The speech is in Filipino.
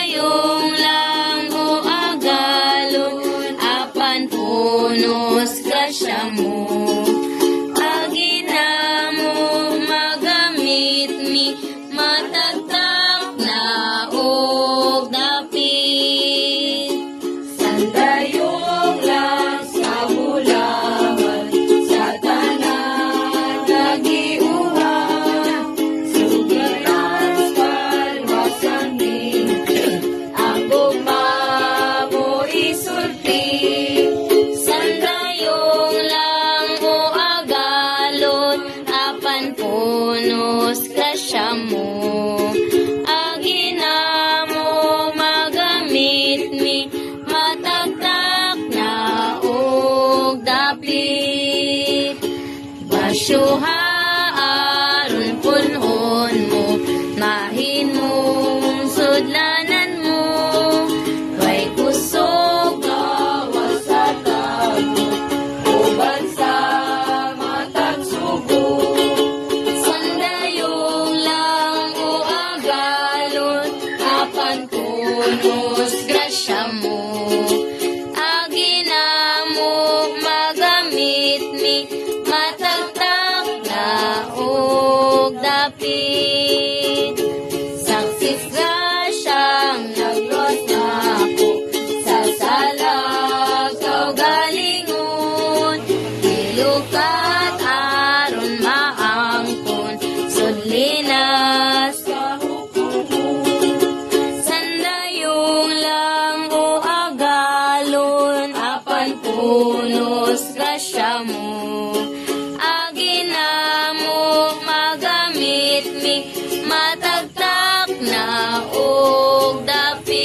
dayong lang o agalon, apan punos grasya mo. Agina mo magamit mi, matagtak na og dapit. Sandayong lang sa bulangan, sa tanan nagiuhan, sugiran palwasan mi, ang gugma mo isulti. Sandayong lang o agalon, apan punos grasya mo. Agina mo magamit mi, matagtak na og dapit. Basyuha aron punon mo, mahin mong sudlanan mo. Way kusog Gawas sa tago, uban sa matag sugo. sandayong lang o agalon, apan punos grasya mo. Agina mo magamit mi, matagtak na og dapit. Saksis